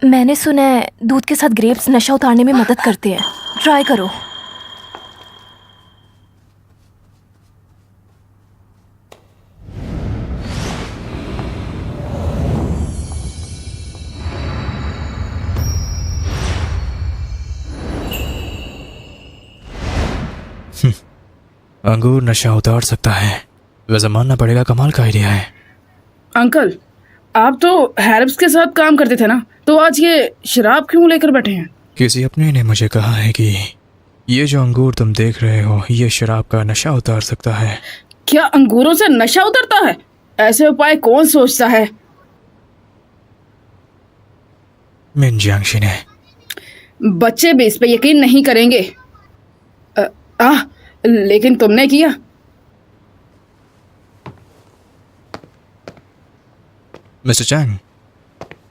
मैंने सुना है दूध के साथ ग्रेप्स नशा उतारने में मदद करते हैं। ट्राई करो। अंगूर नशा उतार सकता है, वैसे मानना पड़ेगा कमाल का आइडिया है। अंकल, आप तो हैर्ब्स के साथ काम करते थे ना, तो आज ये शराब क्यों लेकर बैठे हैं? किसी अपने ने मुझे कहा है कि ये जो अंगूर तुम देख रहे हो ये शराब का नशा उतार सकता है। क्या अंगूरों से नशा उतरता है? ऐसे उपाय कौन सोचता है? मिन जियांगशी ने। बच्चे भी इस पे यकीन नहीं करेंगे। लेकिन तुमने किया। मिस्टर चैंग,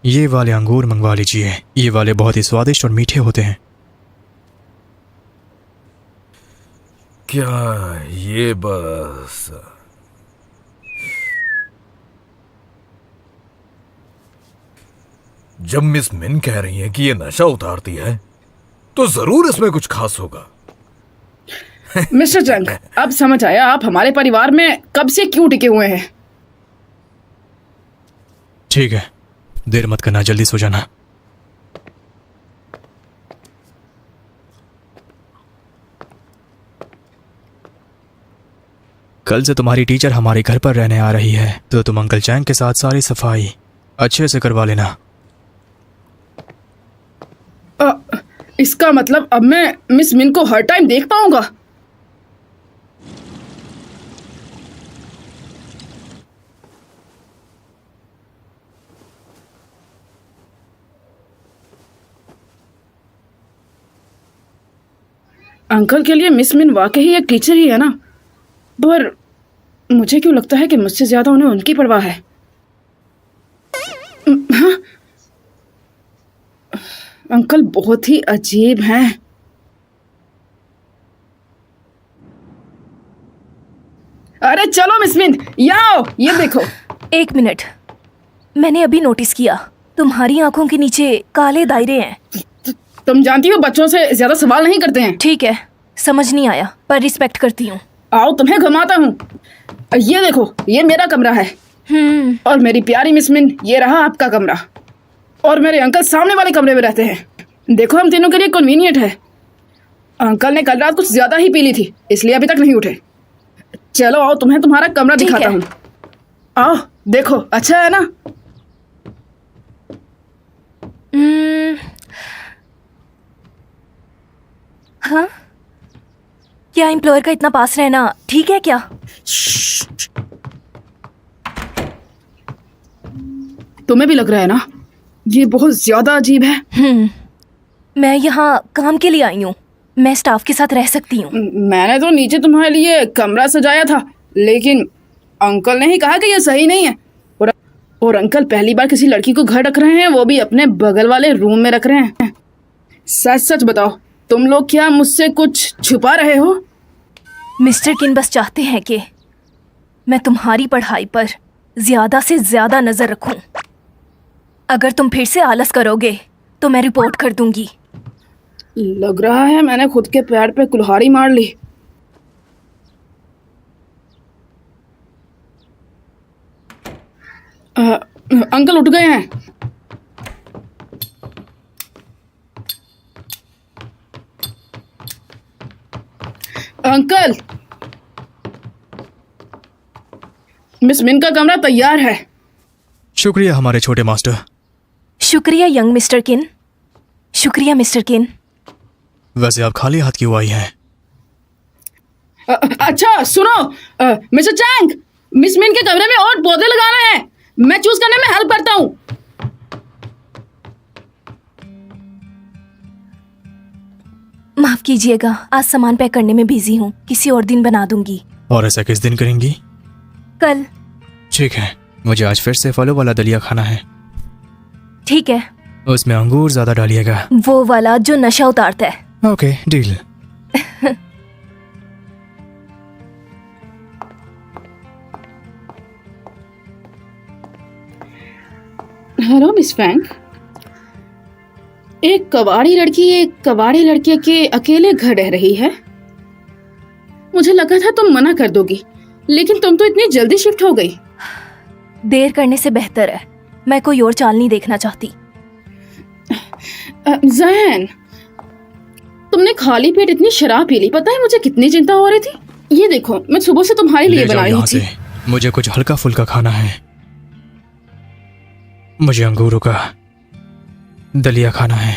ये वाले अंगूर मंगवा लीजिए। ये वाले बहुत ही स्वादिष्ट और मीठे होते हैं। क्या ये बस जब मिस मिन कह रही हैं कि ये नशा उतारती है तो जरूर इसमें कुछ खास होगा। मिस्टर चंग, अब समझ आया आप हमारे परिवार में कब से क्यों टिके हुए हैं। ठीक है, देर मत करना, जल्दी सो जाना। कल से तुम्हारी टीचर हमारे घर पर रहने आ रही है, तो तुम अंकल चैंग के साथ सारी सफाई अच्छे से करवा लेना। इसका मतलब अब मैं मिस मिन को हर टाइम देख पाऊंगा? अंकल के लिए मिस मिन वाकई एक टीचर ही है ना, पर मुझे क्यों लगता है कि मुझसे ज्यादा उन्हें उनकी परवाह है। हाँ? अंकल बहुत ही अजीब हैं। अरे चलो मिस मिन, यहाँ आओ, ये देखो। एक मिनट, मैंने अभी नोटिस किया तुम्हारी आंखों के नीचे काले दायरे हैं। तुम जानती हो बच्चों से ज्यादा सवाल नहीं करते हैं। ठीक है, समझ नहीं आया पर रिस्पेक्ट करती हूँ। आओ तुम्हें घुमाता हूँ। ये देखो, ये मेरा कमरा है। और मेरी प्यारी मिस मिन, ये रहा आपका कमरा। और मेरे अंकल सामने वाले कमरे में रहते हैं। देखो, हम तीनों के लिए कन्वीनियंट है। अंकल ने कल रात कुछ ज्यादा ही पी ली थी, इसलिए अभी तक नहीं उठे। चलो आओ, तुम्हें तुम्हारा कमरा दिखाता हूँ। आओ देखो, अच्छा है ना? हाँ, क्या एम्प्लॉयर का इतना पास रहना ठीक है क्या? तुम्हें भी लग रहा है ना ये बहुत ज्यादा अजीब है? मैं यहाँ काम के लिए आई हूँ, मैं स्टाफ के साथ रह सकती हूँ। मैंने तो नीचे तुम्हारे लिए कमरा सजाया था, लेकिन अंकल ने ही कहा कि ये सही नहीं है। और अंकल पहली बार किसी लड़की को घर रख रहे हैं, वो भी अपने बगल वाले रूम में रख रहे हैं। सच सच बताओ, तुम लोग क्या मुझसे कुछ छुपा रहे हो? मिस्टर किन बस चाहते हैं कि मैं तुम्हारी पढ़ाई पर ज्यादा से ज्यादा नजर रखूं। अगर तुम फिर से आलस करोगे तो मैं रिपोर्ट कर दूंगी। लग रहा है मैंने खुद के पैर पे कुल्हाड़ी मार ली। अंकल उठ गए हैं। अंकल, मिस मिन का कमरा तैयार है। शुक्रिया हमारे छोटे मास्टर। शुक्रिया यंग मिस्टर किन। शुक्रिया मिस्टर किन। वैसे आप खाली हाथ क्यों आई हैं? अच्छा सुनो, मिस्टर चैंग, मिस मिन के कमरे में और पौधे लगाना है। मैं चूज करने में हेल्प करता हूँ। माफ कीजिएगा, आज सामान पैक करने में बिजी हूँ, किसी और दिन बना दूंगी। और ऐसा किस दिन करेंगी? कल। ठीक है, मुझे आज फिर से फलों वाला दलिया खाना है। ठीक है, उसमें अंगूर ज्यादा डालिएगा। वो वाला जो नशा उतारता है। Okay, deal. Hello miss Frank, एक कवाड़ी लड़की एक कवाड़ी लड़के के अकेले घर रह रही है। मुझे लगा था तुम मना कर दोगी, लेकिन तुम तो इतनी जल्दी शिफ्ट हो गई। देर करने से बेहतर है। मैं कोई और चाल नहीं देखना चाहती। जैन, तुमने खाली पेट इतनी शराब पी ली, पता है मुझे कितनी चिंता हो रही थी। ये देखो, मैं सुबह से तुम्हारे लिए ले बना जाओ रही यहाँ थी। से। मुझे कुछ हल्का फुल्का खाना है। मुझे अंगूरों का दलिया खाना है।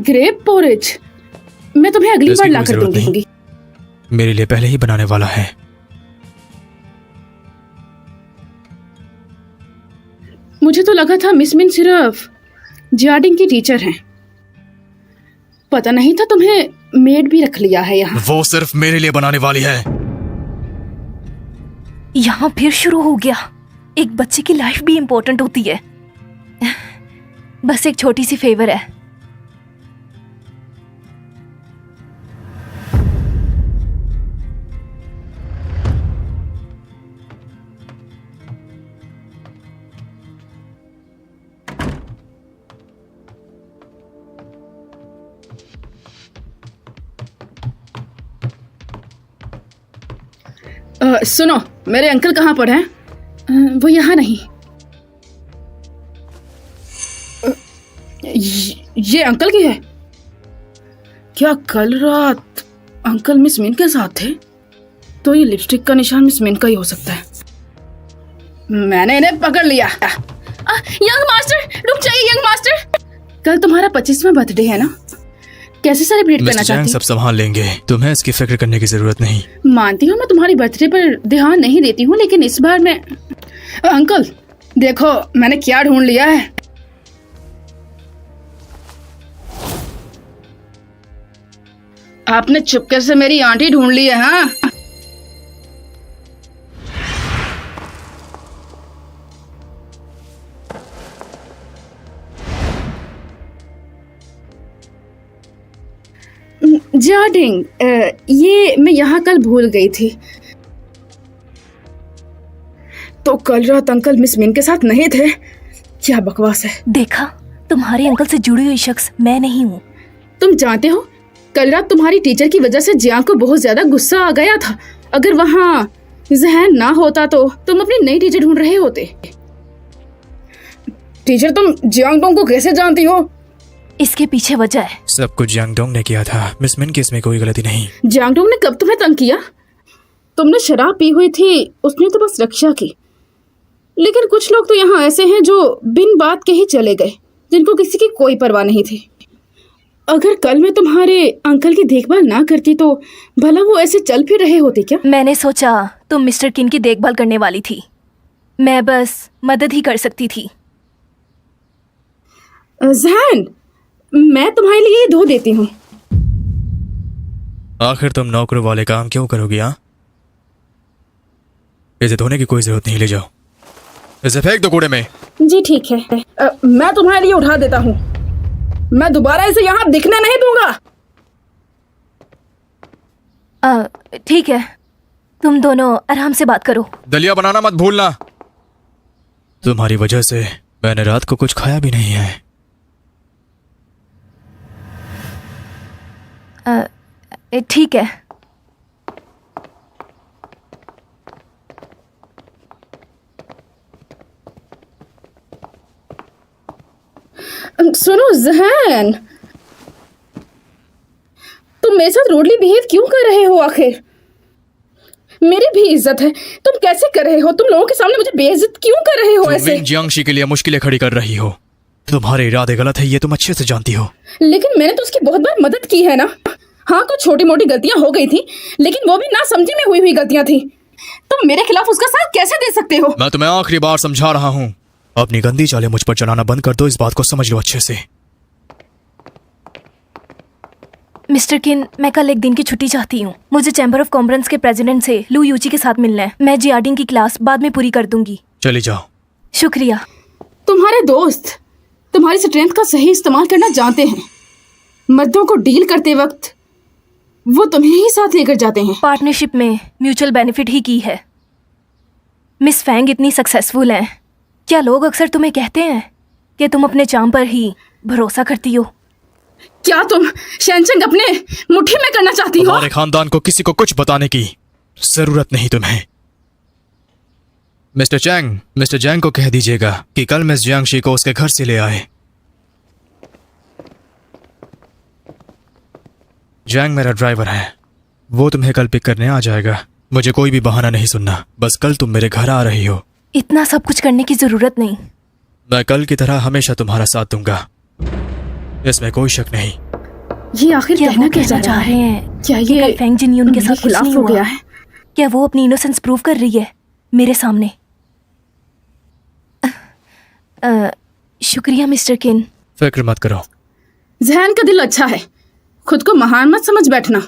ग्रेप पोरेज मैं तुम्हें अगली इसकी बार कोई ला कर जरूरत दूंगी। मेरे लिए पहले ही बनाने वाला है। मुझे तो लगा था मिस मिन सिर्फ जार्डिंग की टीचर हैं। पता नहीं था तुम्हें मेड भी रख लिया है यहाँ। वो सिर्फ मेरे लिए बनाने वाली है। यहाँ फिर शुरू हो गया। एक बच्चे की लाइफ भी इम्पोर्टेंट होती है। बस एक छोटी सी फेवर है। सुनो, मेरे अंकल कहाँ पर हैं? वो यहाँ नहीं। ये अंकल की है क्या? कल रात अंकल मिस मिन के साथ थे, तो ये लिपस्टिक का निशान मिस मिन का ही हो सकता है। मैंने इन्हें पकड़ लिया। यंग मास्टर, रुक जाइए यंग मास्टर। कल तुम्हारा 25वां बर्थडे है ना? कैसे सेलिब्रेट करना मिस्टर चाहती चैंग सब संभाल लेंगे। तुम्हें इसकी फिक्र करने की जरूरत नहीं। मानती हूँ मैं तुम्हारी बर्थडे पर ध्यान नहीं देती हूँ, लेकिन इस बार मैं अंकल देखो मैंने क्या ढूंढ लिया है। आपने चुपके से मेरी आंटी ढूंढ ली है। हाँ, जार्डिंग, ये मैं यहाँ कल भूल गई थी। तो कल रात अंकल मिस मिन के साथ नहीं थे? क्या बकवास है। देखा, तुम्हारे अंकल से जुड़ी हुई शख्स मैं नहीं हूँ। तुम जानते हो, कल रात तुम्हारी टीचर की वजह से जियांग को बहुत ज्यादा गुस्सा आ गया था। अगर वहाँ जहन ना होता तो तुम अपनी नई टीचर ढूंढ रहे होते। टीचर, तुम जियांग डोंग को कैसे जानती हो? इसके पीछे वजह है। सब कुछ जियांग डोंग ने किया था। मिस मिन की इसमें कोई गलती नहीं। जियांग डोंग ने कब तुम्हें तंग किया? तुमने शराब पी हुई थी, उसने तो बस रक्षा की। लेकिन कुछ लोग तो यहाँ ऐसे हैं जो बिन बात के ही चले गए, जिनको किसी की कोई परवाह नहीं थी। अगर कल मैं तुम्हारे अंकल की देखभाल ना करती तो भला वो ऐसे चल फिर रहे होते क्या? मैंने सोचा तुम मिस्टर किन की देखभाल करने वाली थी। मैं बस मदद ही कर सकती थी। जहन, मैं तुम्हारे लिए ये धो देती हूँ। आखिर तुम नौकरों वाले काम क्यों करोगी? हाँ, इसे धोने की कोई जरूरत नहीं। ले जाओ, इसे फेंक दो कूड़े में। जी ठीक है। मैं तुम्हारे लिए उठा देता हूँ। मैं दोबारा इसे यहाँ दिखने नहीं दूंगा। ठीक है, तुम दोनों आराम से बात करो। दलिया बनाना मत भूलना। तुम्हारी वजह से मैंने रात को कुछ खाया भी नहीं है। ठीक है। सुनो जहन, तुम मेरे साथ रोडली बिहेव क्यों कर रहे हो? आखिर मेरी भी इज्जत है, तुम कैसे कर रहे हो? तुम लोगों के सामने मुझे बेइज्जत क्यों कर रहे हो तुम ऐसे? मिन जियांगशी के लिए मुश्किलें खड़ी कर रही हो। तुम्हारे इरादे गलत है, ये तुम अच्छे से जानती हो। लेकिन मैंने तो उसकी बहुत बार मदद की है ना। हाँ, कुछ छोटी मोटी गलतियां हो गई थी, लेकिन वो भी ना समझी में हुई गलतियां थी। तुम मेरे खिलाफ उसका साथ कैसे दे सकते हो? मैं तुम्हें आखिरी बार समझा रहा हूँ, अपनी गंदी चालें मुझ पर चलाना बंद कर दो। इस बात को समझ लो अच्छे से। मिस्टर किन, मैं कल एक दिन की छुट्टी चाहती हूँ। मुझे चैम्बर ऑफ कॉमर्स के प्रेसिडेंट से लू यूची के साथ मिलना है। मैं जियाडिंग की क्लास बाद में पूरी कर दूंगी। चली जाओ। शुक्रिया। तुम्हारे दोस्त तुम्हारी स्ट्रेंथ का सही इस्तेमाल करना जानते हैं। मर्दों को डील करते वक्त वो तुम्हें ही साथ लेकर जाते हैं। पार्टनरशिप में म्यूचुअल बेनिफिट ही की है। मिस फैंग इतनी सक्सेसफुल हैं, क्या लोग अक्सर तुम्हें कहते हैं कि तुम अपने चाम पर ही भरोसा करती हो? क्या तुम शैनचंग अपने मुट्ठी में करना चाहती हो? हमारे खानदान को किसी को कुछ बताने की जरूरत नहीं तुम्हें। मिस्टर जैंग को कह दीजिएगा कि कल मिस जियांगशी को उसके घर से ले आए। जैंग मेरा ड्राइवर है, वो तुम्हें कल पिक करने आ जाएगा। मुझे कोई भी बहाना नहीं सुनना, बस कल तुम मेरे घर आ रही हो। इतना सब कुछ करने की जरूरत नहीं। मैं कल की तरह हमेशा तुम्हारा साथ दूंगा, इसमें कोई शक नहीं। ये आखिर क्या कहना वो क्या कहना चाह रहे हैं क्या कि ये कल फैंग जिनयून के साथ उनके कुछ खिलाफ नहीं हो हुआ? गया है? क्या वो अपनी इनोसेंस प्रूव कर रही है मेरे सामने? शुक्रिया मिस्टर किन। फिक्र मत करो। जहन का दिल अच्छा है, खुद को महान मत समझ बैठना।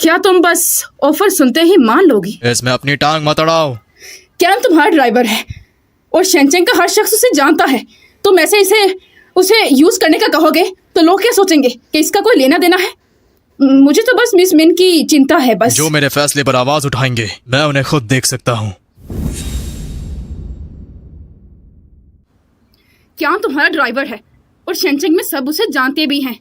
क्या तुम बस ऑफर सुनते ही मान लोगी? इसमें अपनी टांग मत अड़ाओ। कैन तुम्हारा ड्राइवर है और शैनचंग का हर शख्स उसे जानता है। तुम ऐसे उसे यूज करने का कहोगे तो लोग क्या सोचेंगे कि इसका कोई लेना देना है? मुझे तो बस मिस मिन की चिंता है बस। जो मेरे फैसले पर आवाज उठाएंगे मैं उन्हें खुद देख सकता हूँ। क्या तुम्हारा ड्राइवर है और शैनचंग में सब उसे जानते भी हैं।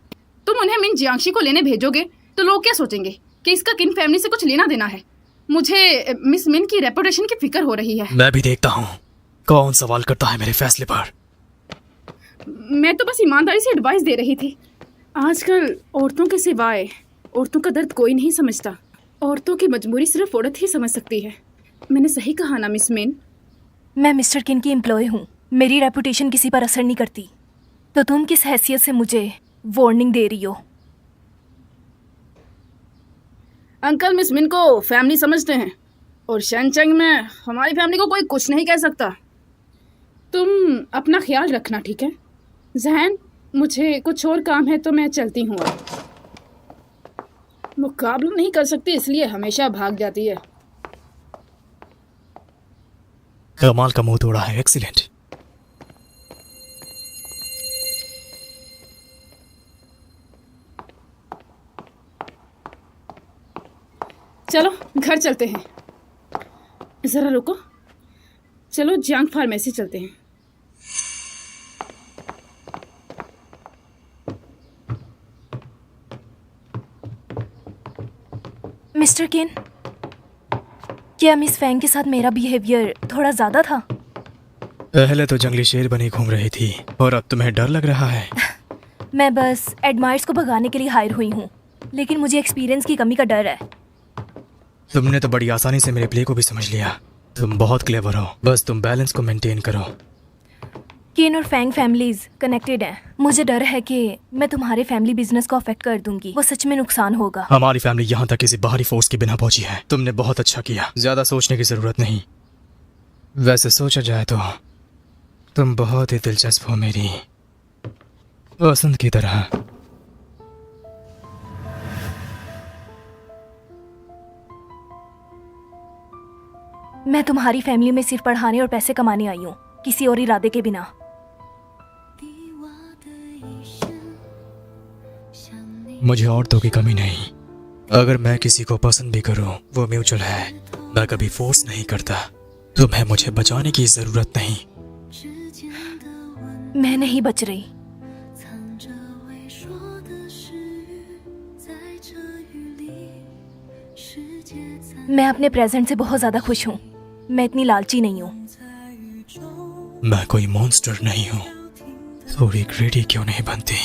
तुम उन्हें मिन जियांगशी को लेने भेजोगे तो लोग क्या सोचेंगे कि इसका किन फैमिली से कुछ लेना देना है। मुझे मिस मिन की रेपुटेशन की फिक्र हो रही है। मैं भी देखता हूँ कौन सवाल करता है मेरे फैसले पर। मैं तो बस ईमानदारी से एडवाइस दे रही थी। आजकल औरतों के सिवाय औरतों का दर्द कोई नहीं समझता। औरतों की मजबूरी सिर्फ औरत ही समझ सकती है। मैंने सही कहा ना मिस मिन? मैं मिस्टर किन की एम्प्लॉय हूँ, मेरी रेपुटेशन किसी पर असर नहीं करती। तो तुम किस हैसियत से मुझे वार्निंग दे रही हो? अंकल मिस मिन को फैमिली समझते हैं और शैनचंग में हमारी फैमिली को कोई कुछ नहीं कह सकता। तुम अपना ख्याल रखना, ठीक है? जहन, मुझे कुछ और काम है तो मैं चलती हूँ। अब मुकाबला नहीं कर सकती इसलिए हमेशा भाग जाती है। कमाल का मुंह तोड़ा है। एक्सीलेंट। चलो घर चलते हैं। जरा रुको, चलो जियांग फार्मेसी चलते हैं। मिस्टर किन, क्या मिस फैंग के साथ मेरा बिहेवियर थोड़ा ज़्यादा था? पहले तो जंगली शेर बनी घूम रही थी और अब तुम्हें डर लग रहा है। मैं बस एडमायर्स को भगाने के लिए हायर हुई हूँ, लेकिन मुझे एक्सपीरियंस की कमी का डर है। तुमने तो बड़ी आसानी से मेरे प्ले को भी समझ लिया। तुम बहुत क्लेवर हो, बस तुम बैलेंस को मेंटेन करो। किन और फैंग फैमिलीज कनेक्टेड हैं। मुझे डर है कि मैं तुम्हारे फैमिली बिजनेस को अफेक्ट कर दूंगी। वो सच में नुकसान होगा। हमारी फैमिली यहाँ तक किसी बाहरी फोर्स के बिना पहुंची है। तुमने बहुत अच्छा किया, ज्यादा सोचने की जरूरत नहीं। वैसे सोचा जाए तो तुम बहुत ही दिलचस्प हो, मेरी पसंद की तरह। मैं तुम्हारी फैमिली में सिर्फ पढ़ाने और पैसे कमाने आई हूँ, किसी और इरादे के बिना। मुझे औरतों की कमी नहीं। अगर मैं किसी को पसंद भी करूं, वो म्यूचुअल है। मैं कभी फोर्स नहीं करता। तुम्हें मुझे बचाने की जरूरत नहीं। मैं नहीं बच रही। मैं अपने प्रेजेंट से बहुत ज्यादा खुश हूँ। मैं इतनी लालची नहीं हूँ। मैं कोई मॉन्स्टर नहीं हूँ। थोड़ी ग्रेडी क्यों नहीं बनती?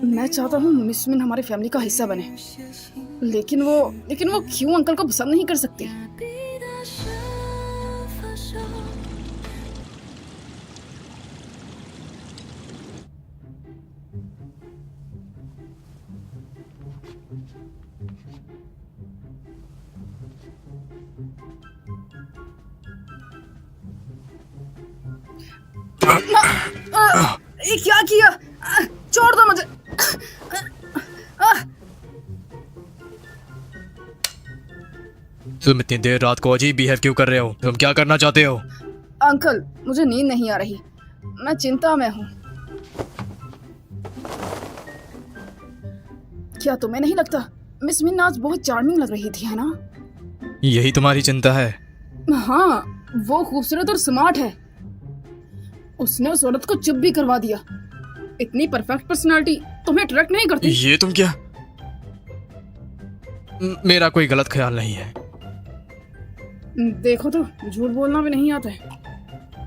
मैं चाहता हूँ मिस मिन हमारी फैमिली का हिस्सा बने, लेकिन वो क्यों अंकल को पसंद नहीं कर सकती? ये क्या किया? छोड़ दो मुझे। तुम इतनी देर रात को अजीब बिहेव क्यों कर रहे हो? तुम क्या करना चाहते हो? अंकल, मुझे नींद नहीं आ रही, मैं चिंता में हूँ। क्या तुम्हें नहीं लगता मिस मिन आज बहुत चार्मिंग लग रही थी, है ना? यही तुम्हारी चिंता है? हाँ, वो खूबसूरत और स्मार्ट है। उसने उस औरत को चुप भी करवा दिया। इतनी परफेक्ट पर्सनालिटी तुम्हें अट्रैक्ट नहीं करती? ये तुम क्या? मेरा कोई गलत ख्याल नहीं है। देखो तो, झूठ बोलना भी नहीं आता है।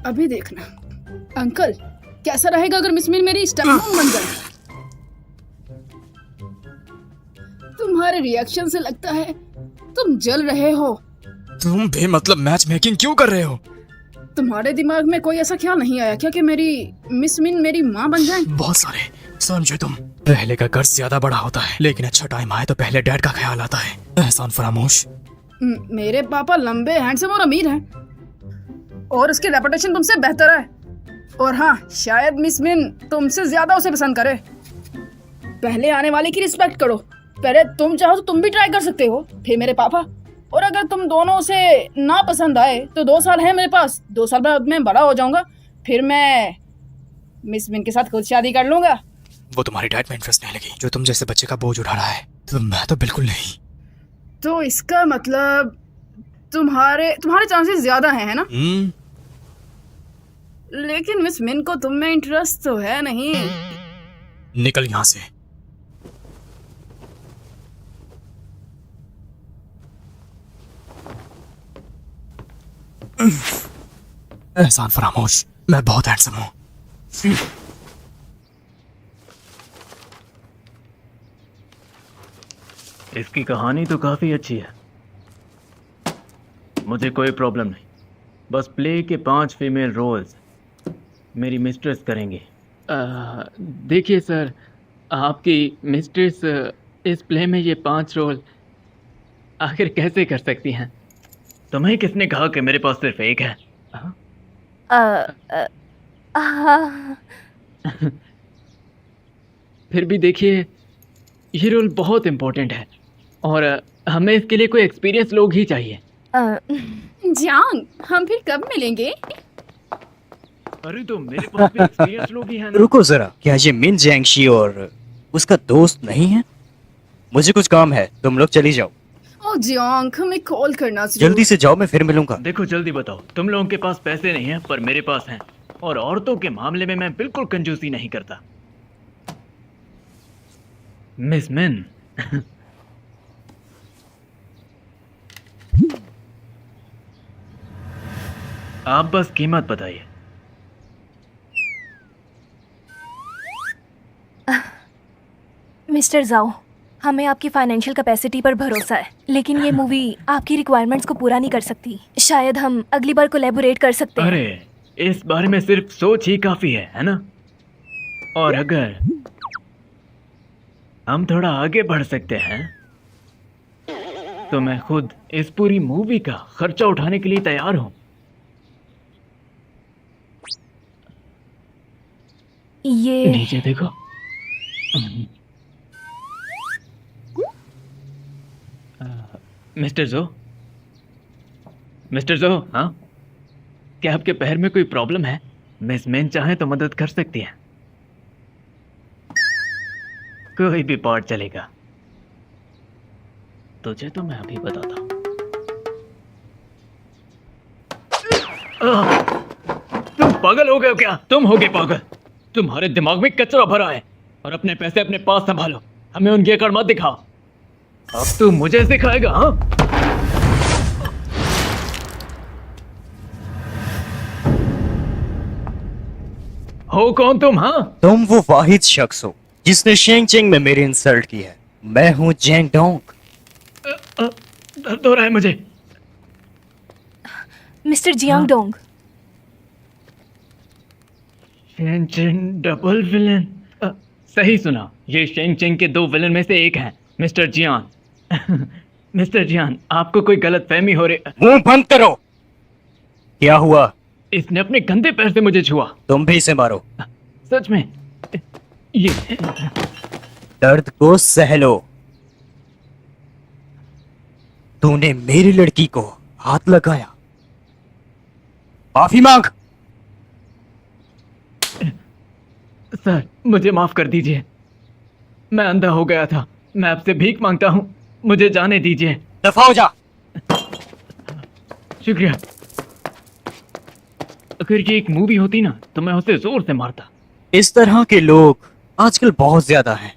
अभी देखना। अंकल, कैसा रहेगा अगर मिस मिन मेरी स्टेपमॉम बन जाए? तुम्हारे रिएक्शन से लगता है तुम जल रहे हो। तुम बेमतलब मैच मेकिंग क्यों कर रहे हो? तुम्हारे दिमाग में कोई ऐसा ख्याल नहीं आया क्या कि मेरी मिस मिन मेरी माँ बन जाए? बहुत सारे। समझो तुम, पहले का कर्ज ज्यादा बड़ा होता है, लेकिन अच्छा टाइम आए तो पहले डैड का ख्याल आता है। एहसान फरामोश। मेरे पापा लंबे, हैंडसम और अमीर हैं, और उसकी रेपुटेशन तुमसे बेहतर है। और हाँ, शायद मिस मिन तुमसे ज्यादा उसे पसंद करे। पहले आने वाले की रिस्पेक्ट करो। पहले तुम चाहो तो तुम भी ट्राई कर सकते हो, फिर मेरे पापा। और अगर तुम दोनों से ना पसंद आए तो 2 साल है मेरे पास। 2 साल बाद मैं बड़ा हो जाऊंगा, फिर मैं मिस मिन के साथ खुद शादी कर लूंगा। वो तुम्हारी डैड में इंटरेस्ट नहीं लगी जो तुम जैसे बच्चे का बोझ उठा रहा है, तो मैं तो बिल्कुल नहीं। तो इसका मतलब तुम्हारे चांसेस ज्यादा हैं, है ना? लेकिन मिस मिन को तुम में इंटरेस्ट तो है नहीं। निकल यहाँ से। एहसान फरामोश, मैं बहुत हैंडसम हूँ। इसकी कहानी तो काफ़ी अच्छी है, मुझे कोई प्रॉब्लम नहीं। बस प्ले के 5 फीमेल रोल्स मेरी मिस्ट्रेस करेंगे। देखिए सर, आपकी मिस्ट्रेस इस प्ले में ये 5 रोल आखिर कैसे कर सकती हैं? तुम्हें किसने कहा कि मेरे पास सिर्फ एक है? फिर भी देखिए, ये रोल बहुत इम्पोर्टेंट है और हमें इसके लिए कोई एक्सपीरियंस लोग ही चाहिए। जांग, हम फिर कब मिलेंगे? अरे तो मेरे पास भी एक्सपीरियंस लोग ही हैं ना। रुको जरा, क्या ये मिन जैंगशी और उसका दोस्त नहीं है? मुझे कुछ काम है, तुम लोग चली जाओ। ओ जांग, हमें कॉल करना जरूर। जल्दी से जाओ, मैं फिर मिलूंगा। देखो जल्दी बताओ, तुम लोगों के पास पैसे नहीं हैं पर मेरे पास हैं, और औरतों के मामले में मैं बिल्कुल कंजूसी नहीं करता। मिस मिन, आप बस कीमत बताइए। मिस्टर जाओ, हमें आपकी फाइनेंशियल कैपेसिटी पर भरोसा है, लेकिन ये मूवी आपकी रिक्वायरमेंट्स को पूरा नहीं कर सकती। शायद हम अगली बार कोलैबोरेट कर सकते हैं। अरे इस बारे में सिर्फ सोच ही काफी है ना? और अगर हम थोड़ा आगे बढ़ सकते हैं तो मैं खुद इस पूरी मूवी का खर्चा उठाने के लिए तैयार हूं। ये नीचे देखो। मिस्टर जो, मिस्टर जो, हाँ, क्या आपके पैर में कोई प्रॉब्लम है? मिस मैन चाहे तो मदद कर सकती है। कोई भी पार्ट चलेगा। तुझे तो मैं अभी बताता हूँ। तुम पागल हो गए हो क्या? तुम हो गए पागल। तुम्हारे दिमाग में कचरा भरा है, और अपने पैसे अपने पास संभालो। हमें उनकी अकड़ मत दिखाओ। अब तू मुझे सिखाएगा? हाँ, हो कौन तुम? हाँ, तुम वो वाहिद शख्स हो जिसने शेंग चेंग में मेरी इंसल्ट की है। मैं हूँ जेंग डोंग। दर्द हो रहा है मुझे। Mister Jiang Dong. शेंग चेंग डबल विलन। सही सुना, ये शेंग चेंग के 2 विलन में से एक हैं, मिस्टर जियान। मिस्टर जियान, आपको कोई गलत फहमी हो रही। मुंह बंद करो। क्या हुआ? इसने अपने गंदे पैर से मुझे छुआ। तुम भी इसे मारो। सच में? ये दर्द को सह लो। तूने मेरी लड़की को हाथ लगाया। माफी मांग। सर मुझे माफ़ कर दीजिए, मैं अंधा हो गया था। मैं आपसे भीख मांगता हूँ, मुझे जाने दीजिए। दफा हो जा। शुक्रिया। अगर ये एक मूवी होती ना तो मैं उसे जोर से मारता। इस तरह के लोग आजकल बहुत ज्यादा हैं।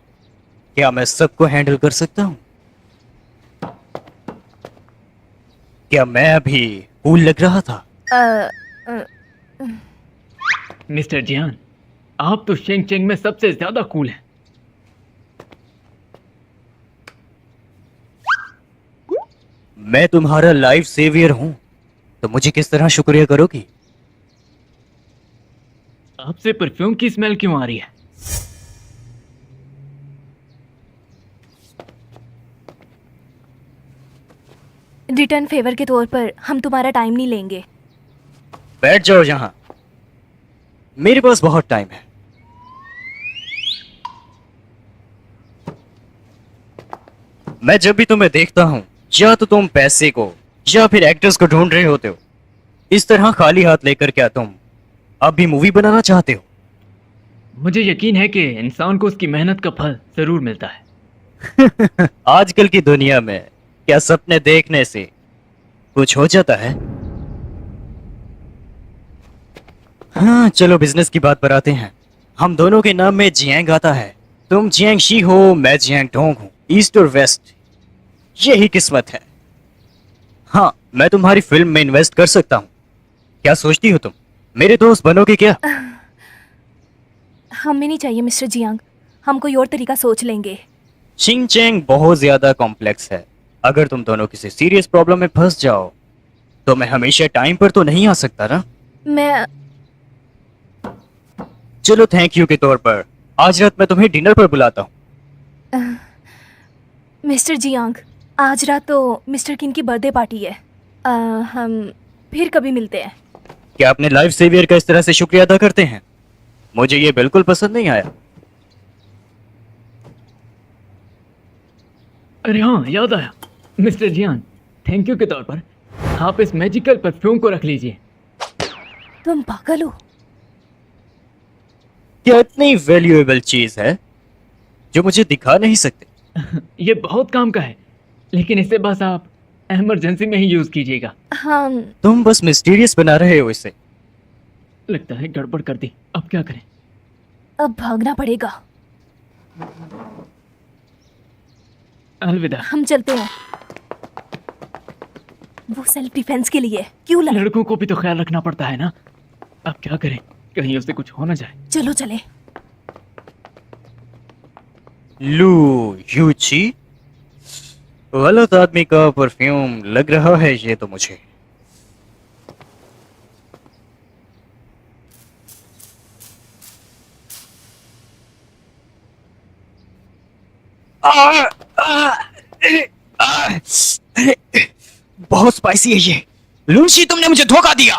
क्या मैं सबको हैंडल कर सकता हूँ? क्या मैं अभी कूल लग रहा था? मिस्टर जियान, आप तो शेंग चेंग में सबसे ज्यादा कूल हैं। मैं तुम्हारा लाइफ सेवियर हूं, तो मुझे किस तरह शुक्रिया करोगी? आपसे परफ्यूम की स्मेल क्यों आ रही है? रिटर्न फेवर के तौर पर हम तुम्हारा टाइम नहीं लेंगे। बैठ जाओ जहां। मेरे पास बहुत टाइम है। मैं जब भी तुम्हें देखता हूं, या तो तुम पैसे को या फिर एक्टर्स को ढूंढ रहे होते हो। इस तरह खाली हाथ लेकर क्या तुम अब भी मूवी बनाना चाहते हो? मुझे यकीन है कि इंसान को उसकी मेहनत का फल जरूर मिलता है। आजकल की दुनिया में क्या सपने देखने से कुछ हो जाता है? हाँ, चलो बिजनेस की बात पर आते हैं। हम दोनों के नाम में जियांग आता है। तुम जियांग शी हो, मैं जियांग डोंग हूँ। ईस्ट और वेस्ट, यही किस्मत है। हाँ, मैं तुम्हारी फिल्म में इन्वेस्ट कर सकता हूँ। क्या सोचती हो तुम? मेरे दोस्त बनोगे क्या? हमें नहीं चाहिए मिस्टर जियांग, हम कोई और तरीका सोच लेंगे। शिंग चैंग बहुत ज्यादा कॉम्प्लेक्स है। अगर तुम दोनों किसी सीरियस प्रॉब्लम में फंस जाओ तो मैं हमेशा टाइम पर तो नहीं आ सकता ना। मैं चलो थैंक यू के तौर पर आज रात मैं तुम्हें डिनर पर बुलाता हूँ। मिस्टर जियांग, आज रात तो मिस्टर किन की बर्थडे पार्टी है। हम फिर कभी मिलते हैं। क्या अपने लाइफ सेवियर का इस तरह से शुक्रिया अदा करते हैं? मुझे ये बिल्कुल पसंद नहीं आया। अरे हाँ, याद आया। मिस्टर जियान, थैंक यू के तौर पर आप इस मैजिकल परफ्यूम को रख लीजिए। तुम पागल हो? क्या इतनी वैल्यूएबल चीज है जो मुझे दिखा नहीं सकते? ये बहुत काम का है, लेकिन इसे बस आप इमरजेंसी में ही यूज कीजिएगा। हाँ, तुम बस मिस्टीरियस बना रहे हो इसे। लगता है गड़बड़ कर दी, अब क्या करें? अब भागना पड़ेगा। अलविदा। हम चलते हैं। वो सेल्फ डिफेंस के लिए क्यों लड़? लड़कों को भी तो ख्याल रखना पड़ता है ना। अब क्या करें, कहीं उससे कुछ हो ना जाए। चलो चले। लू यूची, गलत आदमी का परफ्यूम लग रहा है ये तो मुझे। बहुत स्पाइसी है ये। लूसी, तुमने मुझे धोखा दिया।